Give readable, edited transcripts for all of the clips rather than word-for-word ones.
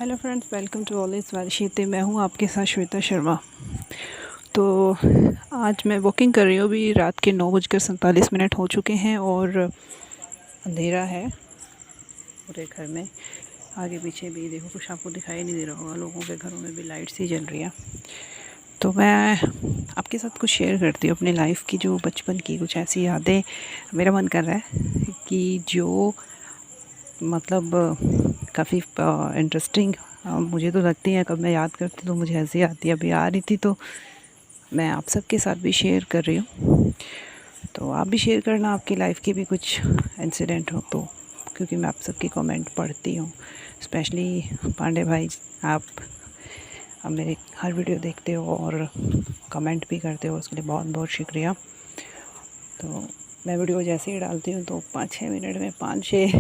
Hello friends, welcome to always वालशीते। मैं हूँ आपके साथ श्वेता शर्मा। तो आज मैं वॉकिंग कर रही हूँ। अभी रात के 9:47 हो चुके हैं और अंधेरा है पूरे घर में। आगे पीछे भी देखो, कुछ आपको दिखाई नहीं दे रहा होगा, लोगों के घरों में भी लाइट्स ही जल रही है। तो मैं आपके साथ कुछ शेयर करती हूँ अपनी लाइफ की, जो बचपन की कुछ ऐसी यादें। मेरा मन कर रहा है कि जो मतलब काफ़ी इंटरेस्टिंग मुझे तो लगती है। कब मैं याद करती तो मुझे हंसी आती है, अभी आ रही थी तो मैं आप सबके साथ भी शेयर कर रही हूँ। तो आप भी शेयर करना, आपकी लाइफ के भी कुछ इंसिडेंट हो तो, क्योंकि मैं आप सबकी कमेंट पढ़ती हूँ। स्पेशली पांडे भाई, आप मेरे हर वीडियो देखते हो और कमेंट भी करते हो, उसके लिए बहुत बहुत शुक्रिया। तो मैं वीडियो जैसे ही डालती हूँ तो 5-6 मिनट में 5-6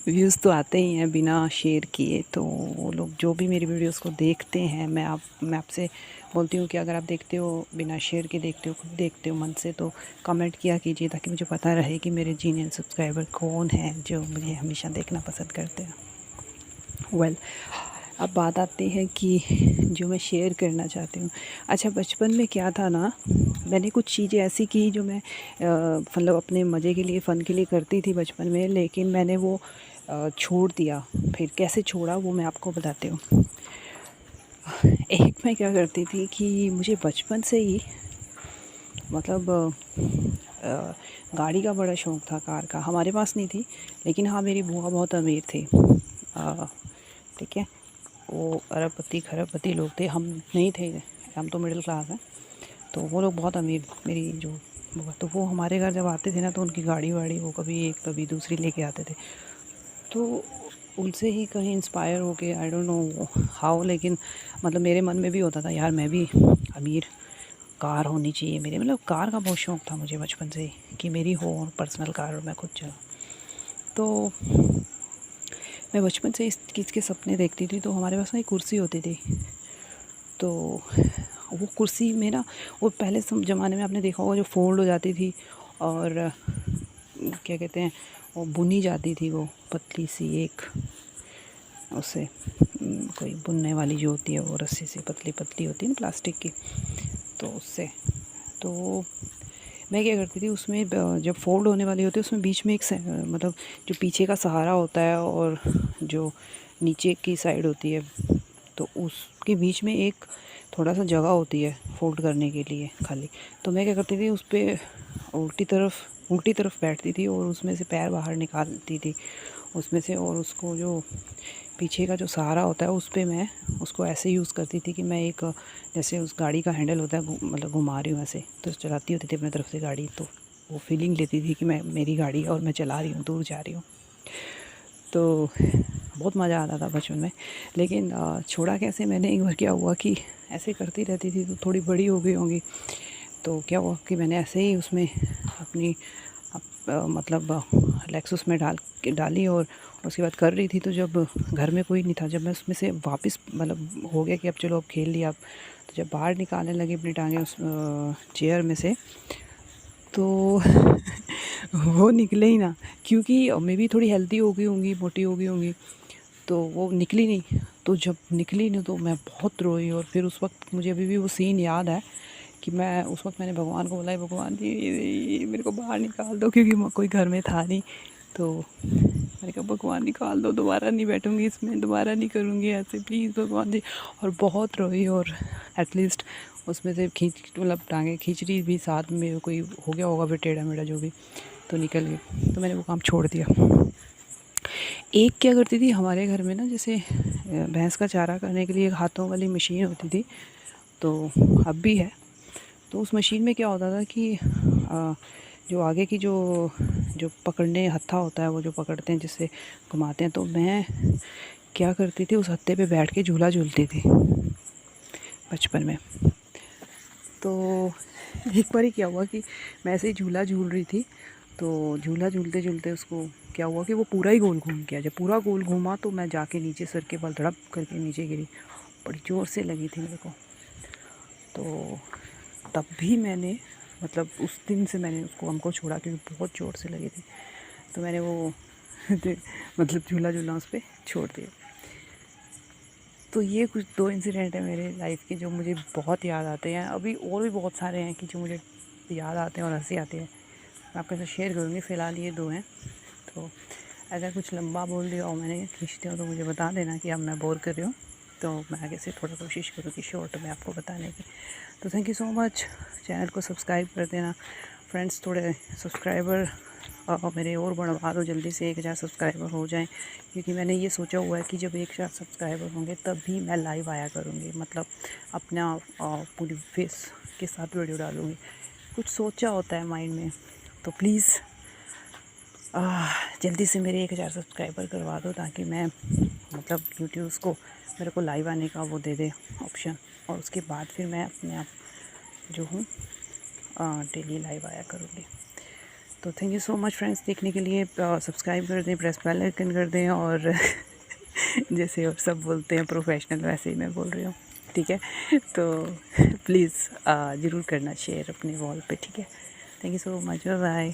व्यूज़ तो आते ही हैं बिना शेयर किए। तो वो लोग जो भी मेरी वीडियोस को देखते हैं, मैं आपसे बोलती हूँ कि अगर आप देखते हो बिना शेयर के, देखते हो खुद देखते हो मन से, तो कमेंट किया कीजिए, ताकि मुझे पता रहे कि मेरे जीनियन सब्सक्राइबर कौन हैं जो मुझे हमेशा देखना पसंद करते हैं। अब बात आती है कि जो मैं शेयर करना चाहती हूँ। अच्छा, बचपन में क्या था ना, मैंने कुछ चीज़ें ऐसी की जो मैं मतलब अपने मज़े के लिए, फ़न के लिए करती थी बचपन में, लेकिन मैंने वो छोड़ दिया। फिर कैसे छोड़ा वो मैं आपको बताती हूँ। एक मैं क्या करती थी कि मुझे बचपन से ही मतलब अ, गाड़ी का बड़ा शौक़ था, कार का। हमारे पास नहीं थी, लेकिन हाँ, मेरी बुआ बहुत अमीर थी। ठीक है, वो अरबपति खरबपति लोग थे, हम नहीं थे, हम तो मिडिल क्लास हैं। तो वो लोग बहुत अमीर, मेरी जो बुआ, तो वो हमारे घर जब आते थे ना, तो उनकी गाड़ी वाड़ी वो कभी एक कभी दूसरी लेके आते थे। तो उनसे ही कहीं इंस्पायर हो के, आई डोंट नो हाउ, लेकिन मतलब मेरे मन में भी होता था, यार मैं भी अमीर कार होनी चाहिए मेरे। मतलब कार का बहुत शौक़ था मुझे बचपन से ही, कि मेरी हो पर्सनल कार और मैं खुद चलाऊँ। तो मैं बचपन से इस चीज़ के सपने देखती थी। तो हमारे पास ना एक कुर्सी होती थी, तो वो कुर्सी में ना, वो पहले ज़माने में आपने देखा होगा, जो फ़ोल्ड हो जाती थी और क्या कहते हैं, वो बुनी जाती थी, वो पतली सी एक, उससे कोई बुनने वाली जो होती है, वो रस्सी से पतली पतली होती है ना, प्लास्टिक की, तो उससे। तो मैं क्या करती थी, उसमें जब फ़ोल्ड होने वाली होती है, उसमें बीच में एक मतलब जो पीछे का सहारा होता है और जो नीचे की साइड होती है, तो उसके बीच में एक थोड़ा सा जगह होती है फ़ोल्ड करने के लिए खाली। तो मैं क्या करती थी, उस पर उल्टी तरफ बैठती थी और उसमें से पैर बाहर निकालती थी उसमें से, और उसको जो पीछे का जो सहारा होता है, उस पे मैं उसको ऐसे यूज़ करती थी कि मैं एक, जैसे उस गाड़ी का हैंडल होता है, मतलब घुमा रही हूँ ऐसे, तो चलाती होती थी अपनी तरफ से गाड़ी। तो वो फीलिंग लेती थी कि मैं, मेरी गाड़ी है और मैं चला रही हूँ, दूर जा रही हूँ। तो बहुत मज़ा आता था बचपन में। लेकिन छोड़ा कैसे मैंने, एक बार क्या हुआ कि ऐसे करती रहती थी, तो थोड़ी बड़ी हो गई होंगी, तो क्या हुआ कि मैंने ऐसे ही उसमें अपनी मतलब लेक्सस में डाली और उसके बाद कर रही थी। तो जब घर में कोई नहीं था, जब मैं उसमें से वापस, मतलब हो गया कि अब चलो अब खेल लिया, अब तो जब बाहर निकालने लगी अपनी टांगें उस चेयर में से, तो वो निकले ही ना, क्योंकि मैं भी थोड़ी हेल्दी हो गई होंगी, मोटी हो गई होंगी, तो वो निकली नहीं। तो जब निकली नहीं तो मैं बहुत रोई, और फिर उस वक्त मुझे अभी भी वो सीन याद है कि मैं उस वक्त मैंने भगवान को बोला, भगवान जी मेरे को बाहर निकाल दो, क्योंकि कोई घर में था नहीं। तो मैंने कहा, भगवान निकाल दो, दोबारा नहीं बैठूंगी इसमें, दोबारा नहीं करूँगी ऐसे, प्लीज़ भगवान जी। और बहुत रोई, और एटलीस्ट उसमें से मतलब टांगे खींच रही भी, साथ में कोई हो गया होगा फिर टेढ़ा मेढ़ा जो भी, तो निकल गई। तो मैंने वो काम छोड़ दिया। एक क्या करती थी, हमारे घर में ना, जैसे भैंस का चारा करने के लिए एक हाथों वाली मशीन होती थी, तो अब भी है। तो उस मशीन में क्या होता था कि जो आगे की जो जो पकड़ने हत्था होता है, वो जो पकड़ते हैं जिससे घुमाते हैं, तो मैं क्या करती थी, उस हत्थे पे बैठ के झूला झूलती थी बचपन में। तो एक बार ही क्या हुआ कि मैं ऐसे ही झूला झूल रही थी, तो झूला झूलते झूलते उसको क्या हुआ कि वो पूरा ही गोल घूम गया। जब पूरा गोल घूमा तो मैं जाके नीचे सर के बल धड़प करके नीचे गिरी, बड़ी ज़ोर से लगी थी मेरे को। तो तब भी मैंने, मतलब उस दिन से मैंने उसको, हमको छोड़ा, क्योंकि बहुत ज़ोर से लगी थी। तो मैंने वो मतलब झूला झूलना उस पर छोड़ दिया। तो ये कुछ 2 इंसिडेंट है मेरे लाइफ के जो मुझे बहुत याद आते हैं। अभी और भी बहुत सारे हैं कि जो मुझे याद आते हैं और हँसी आती है, मैं आपके साथ शेयर करूँगी। फ़िलहाल ये 2 हैं। तो अगर कुछ लंबा बोल दिया और मैंने खींचते हो तो मुझे बता देना कि अब मैं बोर कर रही हूँ, तो मैं आगे से थोड़ा कोशिश करूँगी शॉर्ट में आपको बताने की। तो thank you so much. Channel को सब्सक्राइब कर देना फ्रेंड्स। थोड़े सब्सक्राइबर मेरे और बढ़वा दो, जल्दी से 1000 सब्सक्राइबर हो जाएं, क्योंकि मैंने ये सोचा हुआ है कि जब 1000 सब्सक्राइबर होंगे तब भी मैं लाइव आया करूँगी, मतलब अपना पूरी फेस के साथ वीडियो डालूँगी। कुछ सोचा होता है माइंड में, तो प्लीज़ जल्दी से मेरे 1000 सब्सक्राइबर करवा दो, ताकि मैं मतलब यूट्यूब उसको मेरे को लाइव आने का वो दे दे ऑप्शन, और उसके बाद फिर मैं अपने आप जो हूँ डेली लाइव आया करूँगी। तो thank you so much friends देखने के लिए। सब्सक्राइब कर दें, प्रेस बेल आइकन कर दें, और जैसे और सब बोलते हैं प्रोफेशनल, वैसे ही मैं बोल रही हूँ, ठीक है। तो प्लीज़ ज़रूर करना शेयर अपने वॉल पे, ठीक है। Thank you so much, bye bye.